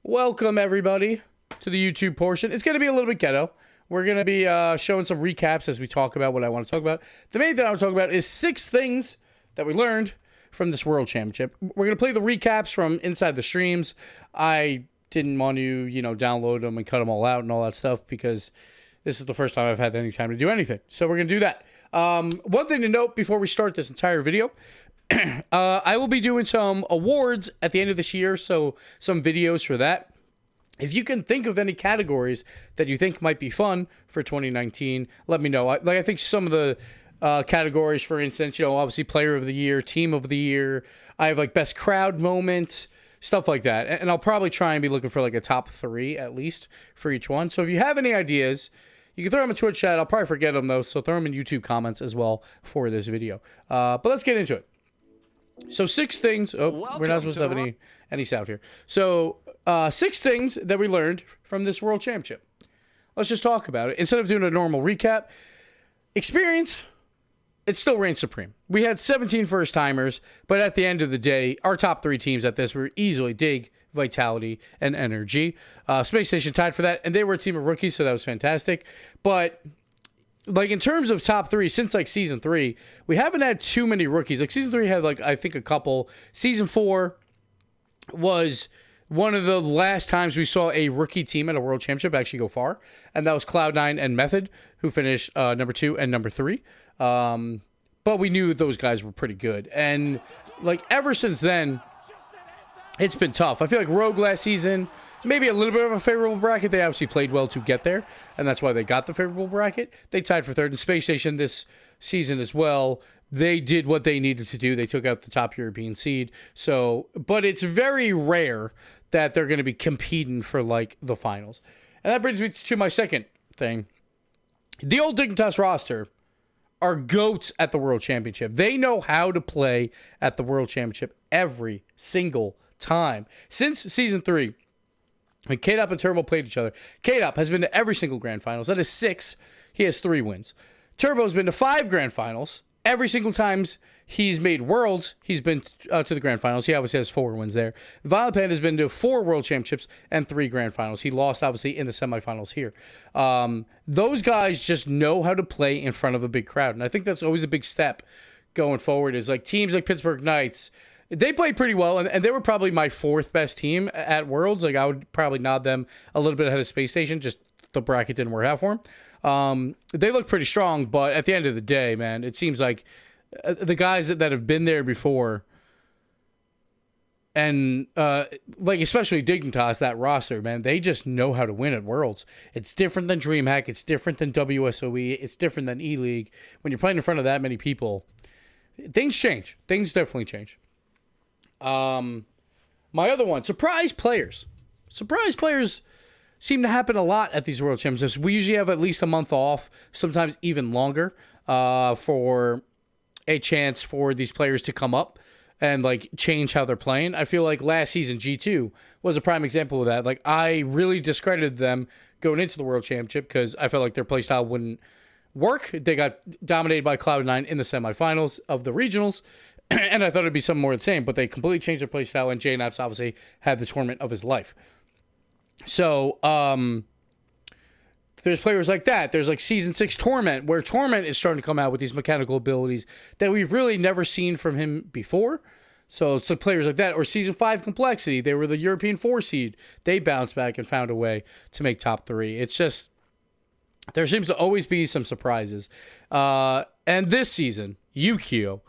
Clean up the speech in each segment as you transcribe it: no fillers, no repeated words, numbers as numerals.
Welcome, everybody, to the YouTube portion. It's going to be a little bit ghetto. We're going to be showing some recaps as we talk about what I want to talk about. The main thing I want to talk about is 6 things that we learned from this World Championship. We're going to play the recaps from inside the streams. I didn't want to, download them and cut them all out and all that stuff because this is the first time I've had any time to do anything. So we're going to do that. One thing to note before we start this entire video, I will be doing some awards at the end of this year, so some videos for that. If you can think of any categories that you think might be fun for 2019, let me know. I think some of the categories, for instance, obviously Player of the Year, Team of the Year. I have like Best Crowd Moment, stuff like that. And I'll probably try and be looking for like a top 3 at least for each one. So if you have any ideas, you can throw them in Twitch chat. I'll probably forget them though, so throw them in YouTube comments as well for this video. But let's get into it. So 6 things. Oh, we're not supposed to have any sound here. So 6 things that we learned from this World Championship. Let's just talk about it. Instead of doing a normal recap, experience, it still reigns supreme. We had 17 first-timers, but at the end of the day, our top 3 teams at this were easily Dig, Vitality, and Energy. Space Station tied for that, and they were a team of rookies, so that was fantastic. But like in terms of top 3, since like season 3, we haven't had too many rookies. Like season 3 had like I think a couple. Season 4 was one of the last times we saw a rookie team at a World Championship actually go far, and that was Cloud9 and Method, who finished number 2 and number 3. But we knew those guys were pretty good, and like ever since then, it's been tough. I feel like Rogue last season, maybe a little bit of a favorable bracket. They obviously played well to get there, and that's why they got the favorable bracket. They tied for 3rd in Space Station this season as well. They did what they needed to do. They took out the top European seed. So, but it's very rare that they're going to be competing for like the finals. And that brings me to my second thing. The old Dignitas roster are GOATs at the World Championship. They know how to play at the World Championship every single time. Since season 3, when K-Dop and Turbo played each other, K-Dop has been to every single grand finals. That is 6. He has 3 wins. Turbo's been to 5 grand finals. Every single time he's made Worlds, he's been to the grand finals. He obviously has 4 wins there. Violent Panda has been to 4 World Championships and 3 grand finals. He lost, obviously, in the semifinals here. Those guys just know how to play in front of a big crowd, and I think that's always a big step going forward, is like teams like Pittsburgh Knights. They played pretty well, and they were probably my 4th best team at Worlds. Like, I would probably nod them a little bit ahead of Space Station, just the bracket didn't work out for them. They look pretty strong, but at the end of the day, man, it seems like the guys that have been there before, and like especially Dignitas, that roster, man, they just know how to win at Worlds. It's different than DreamHack. It's different than WSOE. It's different than E-League. When you're playing in front of that many people, things change. Things definitely change. My other one, surprise players. Surprise players seem to happen a lot at these World Championships. We usually have at least a month off, sometimes even longer, for a chance for these players to come up and like change how they're playing. I feel like last season G2 was a prime example of that. Like I really discredited them going into the World Championship because I felt like their playstyle wouldn't work. They got dominated by Cloud9 in the semifinals of the regionals. And I thought it'd be something more of the same, but they completely changed their playstyle, and JNAPS obviously had the tournament of his life. So, there's players like that. There's like Season 6 Torment, where Torment is starting to come out with these mechanical abilities that we've really never seen from him before. So it's like players like that. Or Season 5 Complexity. They were the European 4 seed. They bounced back and found a way to make top 3. It's just, there seems to always be some surprises. And this season, Yukio.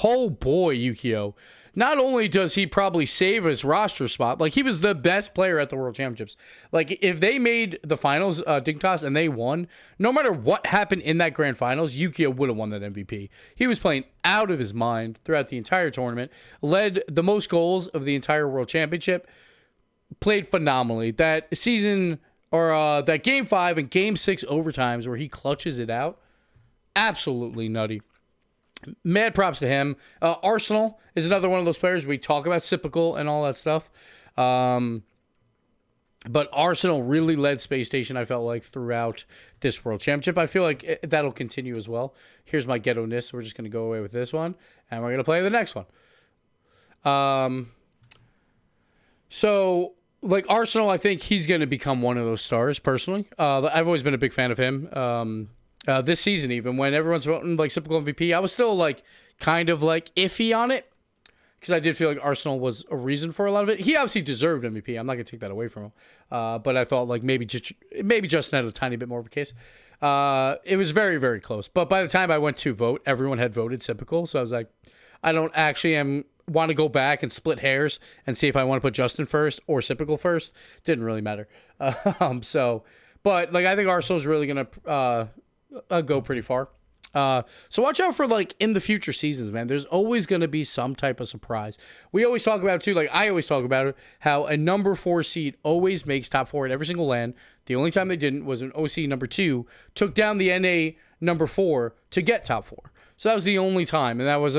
Oh boy, Yukio. Not only does he probably save his roster spot, like he was the best player at the World Championships. Like if they made the finals, Dignitas, and they won, no matter what happened in that grand finals, Yukio would have won that MVP. He was playing out of his mind throughout the entire tournament, led the most goals of the entire World Championship, played phenomenally. That season, or that Game 5 and Game 6 overtimes where he clutches it out, absolutely nutty. Mad props to him. Arsenal is another one of those players. We talk about Cypical and all that stuff. But Arsenal really led Space Station, I felt like, throughout this World Championship. I feel like that'll continue as well. Here's my ghetto-ness. So we're just going to go away with this one. And we're going to play the next one. So like Arsenal, I think he's going to become one of those stars. Personally, I've always been a big fan of him. This season, even when everyone's voting like typical MVP, I was still like kind of like iffy on it because I did feel like Arsenal was a reason for a lot of it. He obviously deserved MVP. I'm not going to take that away from him, but I thought like maybe Justin had a tiny bit more of a case. It was very, very close. But by the time I went to vote, everyone had voted typical, so I was like, I don't actually want to go back and split hairs and see if I want to put Justin first or Typical first. Didn't really matter. But like I think Arsenal's really gonna go pretty far. So watch out for like in the future seasons, man. There's always gonna be some type of surprise. We always talk about it too. Like I always talk about it, how a number 4 seed always makes top 4 at every single LAN. The only time they didn't was when OC number 2 took down the NA number 4 to get top 4. So that was the only time, and that was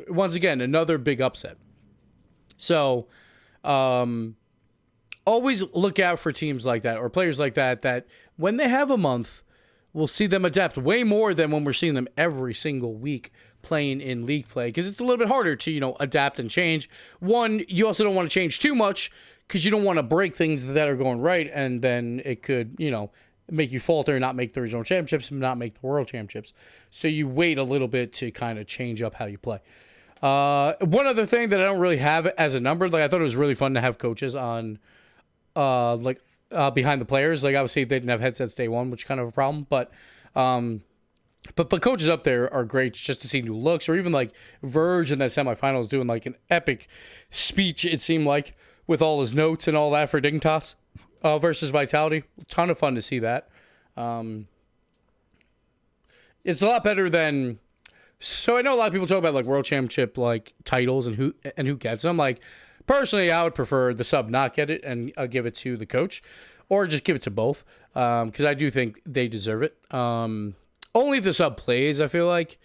once again another big upset. So always look out for teams like that or players like that when they have a month, we'll see them adapt way more than when we're seeing them every single week playing in league play, because it's a little bit harder to adapt and change. One, you also don't want to change too much because you don't want to break things that are going right, and then it could make you falter and not make the regional championships and not make the world championships. So you wait a little bit to kind of change up how you play. One other thing that I don't really have as a number, like I thought it was really fun to have coaches on behind the players. Like obviously they didn't have headsets day one, which is kind of a problem, but coaches up there are great just to see new looks, or even like Verge in that semifinals doing like an epic speech, it seemed like, with all his notes and all that for Dignitas versus Vitality. A ton of fun to see that. It's a lot better than. So I know a lot of people talk about like world championship like titles and who gets them. Like personally, I would prefer the sub not get it and give it to the coach, or just give it to both, because I do think they deserve it. Only if the sub plays, I feel like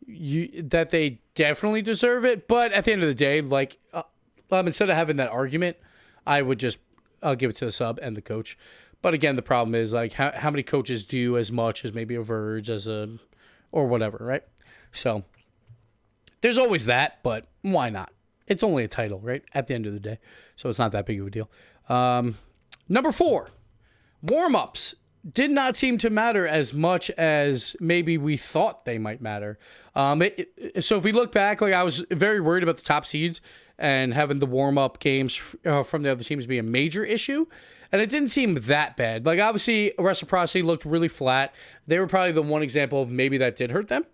that they definitely deserve it. But at the end of the day, like instead of having that argument, I would just give it to the sub and the coach. But again, the problem is like how many coaches do as much as maybe a Verge or whatever, right? So there's always that, but why not? It's only a title, right? At the end of the day. So it's not that big of a deal. Number 4, warm-ups did not seem to matter as much as maybe we thought they might matter. So if we look back, like I was very worried about the top seeds and having the warm-up games from the other teams be a major issue. And it didn't seem that bad. Like obviously Reciprocity looked really flat. They were probably the one example of maybe that did hurt them.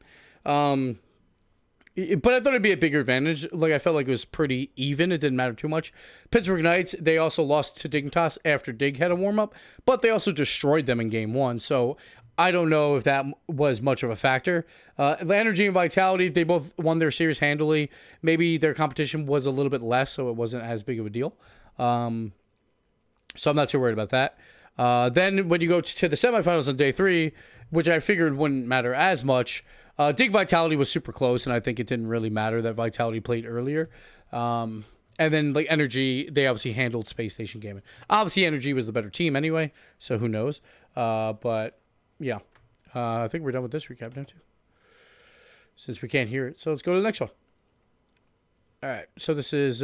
But I thought it'd be a bigger advantage. Like I felt like it was pretty even. It didn't matter too much. Pittsburgh Knights, they also lost to Dignitas after Dig had a warm-up, but they also destroyed them in game 1. So I don't know if that was much of a factor. The Energy and Vitality, they both won their series handily. Maybe their competition was a little bit less, so it wasn't as big of a deal. So I'm not too worried about that. Then when you go to the semifinals on day 3, which I figured wouldn't matter as much, Dig Vitality was super close, and I think it didn't really matter that Vitality played earlier. And then like Energy, they obviously handled Space Station Gaming. Obviously, Energy was the better team anyway, so who knows? But yeah, I think we're done with this recap now too, since we can't hear it. So let's go to the next one. All right, so this is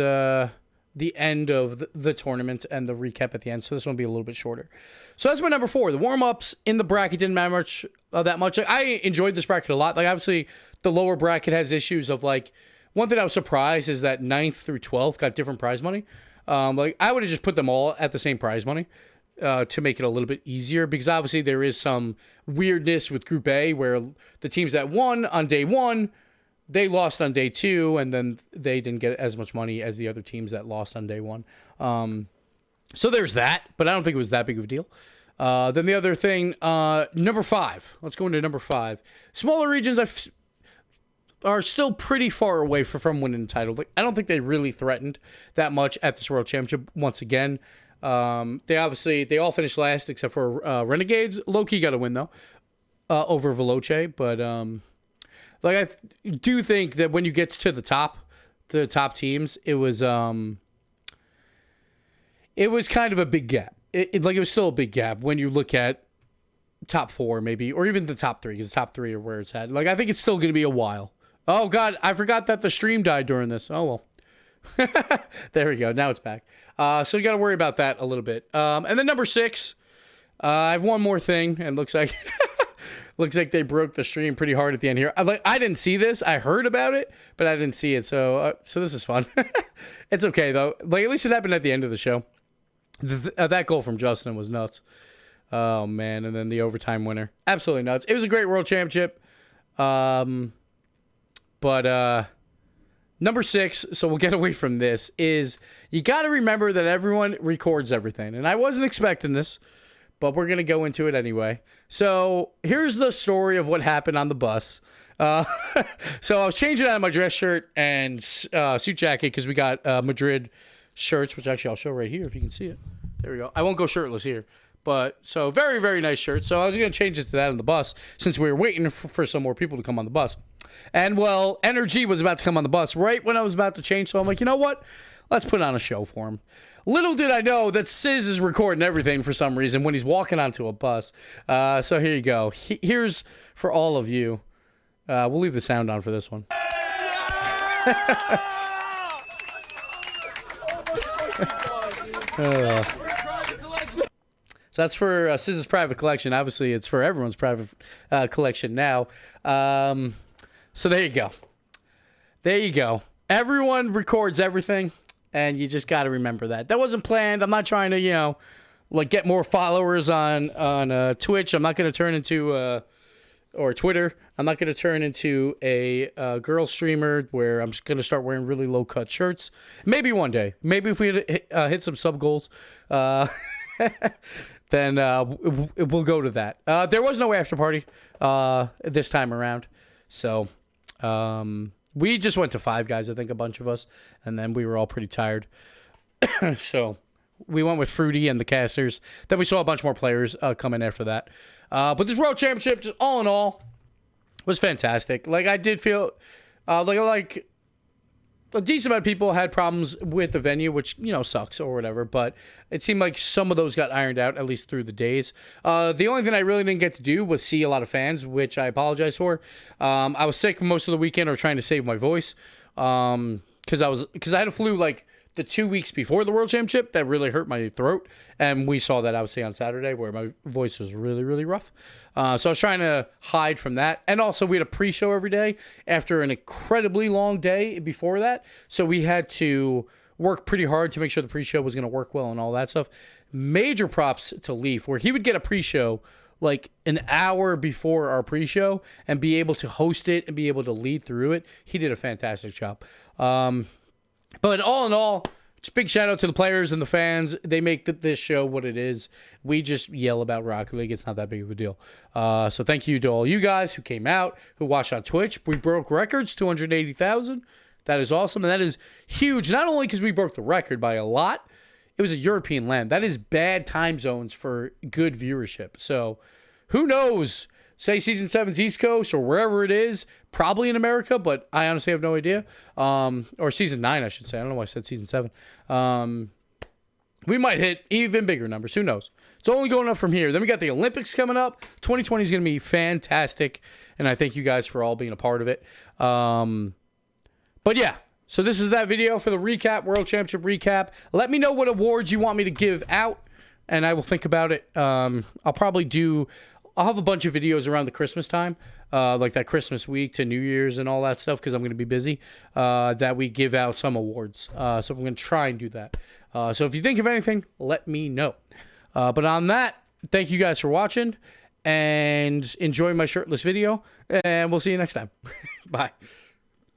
the end of the tournament and the recap at the end. So this one will be a little bit shorter. So that's my number 4. The warm-ups in the bracket didn't matter much that much. Like, I enjoyed this bracket a lot. Like obviously the lower bracket has issues of like, one thing I was surprised is that 9th through 12th got different prize money. Like I would have just put them all at the same prize money to make it a little bit easier, because obviously there is some weirdness with Group A where the teams that won on day 1, they lost on day 2, and then they didn't get as much money as the other teams that lost on day 1. So there's that, but I don't think it was that big of a deal. Then the other thing, number 5. Let's go into number 5. Smaller regions are still pretty far away from winning the title. Like, I don't think they really threatened that much at this World Championship once again. They all finished last except for Renegades. Low-key got a win, though, over Veloce, but like I do think that when you get to the top teams, it was kind of a big gap. It was still a big gap when you look at top 4 maybe, or even the top 3, because the top 3 are where it's at. Like I think it's still going to be a while. Oh God, I forgot that the stream died during this. Oh well, There we go. Now it's back. So you got to worry about that a little bit. And then number 6, I have one more thing, and looks like looks like they broke the stream pretty hard at the end here. I didn't see this. I heard about it, but I didn't see it. So this is fun. It's okay though. Like at least it happened at the end of the show. That goal from Justin was nuts. Oh man, and then the overtime winner, absolutely nuts. It was a great world championship. But number 6, so we'll get away from this, is you got to remember that everyone records everything. And I wasn't expecting this, but we're going to go into it anyway. So here's the story of what happened on the bus. So I was changing out of my dress shirt and suit jacket because we got Madrid shirts, which actually I'll show right here if you can see it. There we go. I won't go shirtless here. But so very, very nice shirt. So I was going to change it to that on the bus since we were waiting for some more people to come on the bus. And well, Energy was about to come on the bus right when I was about to change. So I'm like, you know what? Let's put on a show for him. Little did I know that Sizz is recording everything for some reason when he's walking onto a bus. So here you go. Here's for all of you. We'll leave the sound on for this one. So that's for Sizz's private collection. Obviously, it's for everyone's private collection now. So there you go. There you go. Everyone records everything, and you just got to remember that. That wasn't planned. I'm not trying to, like get more followers on Twitch. I'm not going to turn into or Twitter. I'm not going to turn into a girl streamer where I'm just going to start wearing really low cut shirts. Maybe one day. Maybe if we hit some sub goals. Then we'll go to that. There was no after party this time around. So we just went to Five Guys, I think, a bunch of us. And then we were all pretty tired. So we went with Fruity and the casters. Then we saw a bunch more players come in after that. But this World Championship, just all in all, was fantastic. Like, I did feel like a decent amount of people had problems with the venue, which, sucks or whatever. But it seemed like some of those got ironed out, at least through the days. The only thing I really didn't get to do was see a lot of fans, which I apologize for. I was sick most of the weekend or trying to save my voice. Because I had a flu, like, the 2 weeks before the World Championship that really hurt my throat. And we saw that, obviously, on Saturday where my voice was really, really rough. So I was trying to hide from that. And also, we had a pre-show every day after an incredibly long day before that. So we had to work pretty hard to make sure the pre-show was going to work well and all that stuff. Major props to Leaf, where he would get a pre-show like an hour before our pre-show and be able to host it and be able to lead through it. He did a fantastic job. But all in all, just big shout out to the players and the fans. They make this show what it is. We just yell about Rocket League. It's not that big of a deal. So thank you to all you guys who came out, who watched on Twitch. We broke records, 280,000. That is awesome. And that is huge. Not only because we broke the record by a lot, it was a European land. That is bad time zones for good viewership. So who knows? Say Season 7's East Coast or wherever it is, probably in America, but I honestly have no idea. Or Season 9, I should say. I don't know why I said Season 7. We might hit even bigger numbers. Who knows? It's only going up from here. Then we got the Olympics coming up. 2020 is going to be fantastic, and I thank you guys for all being a part of it. But yeah, so this is that video for the recap, World Championship recap. Let me know what awards you want me to give out, and I will think about it. I'll have a bunch of videos around the Christmas time, like that Christmas week to New Year's and all that stuff, because I'm going to be busy, that we give out some awards. So I'm going to try and do that. So if you think of anything, let me know. But on that, thank you guys for watching, and enjoy my shirtless video, and we'll see you next time. Bye.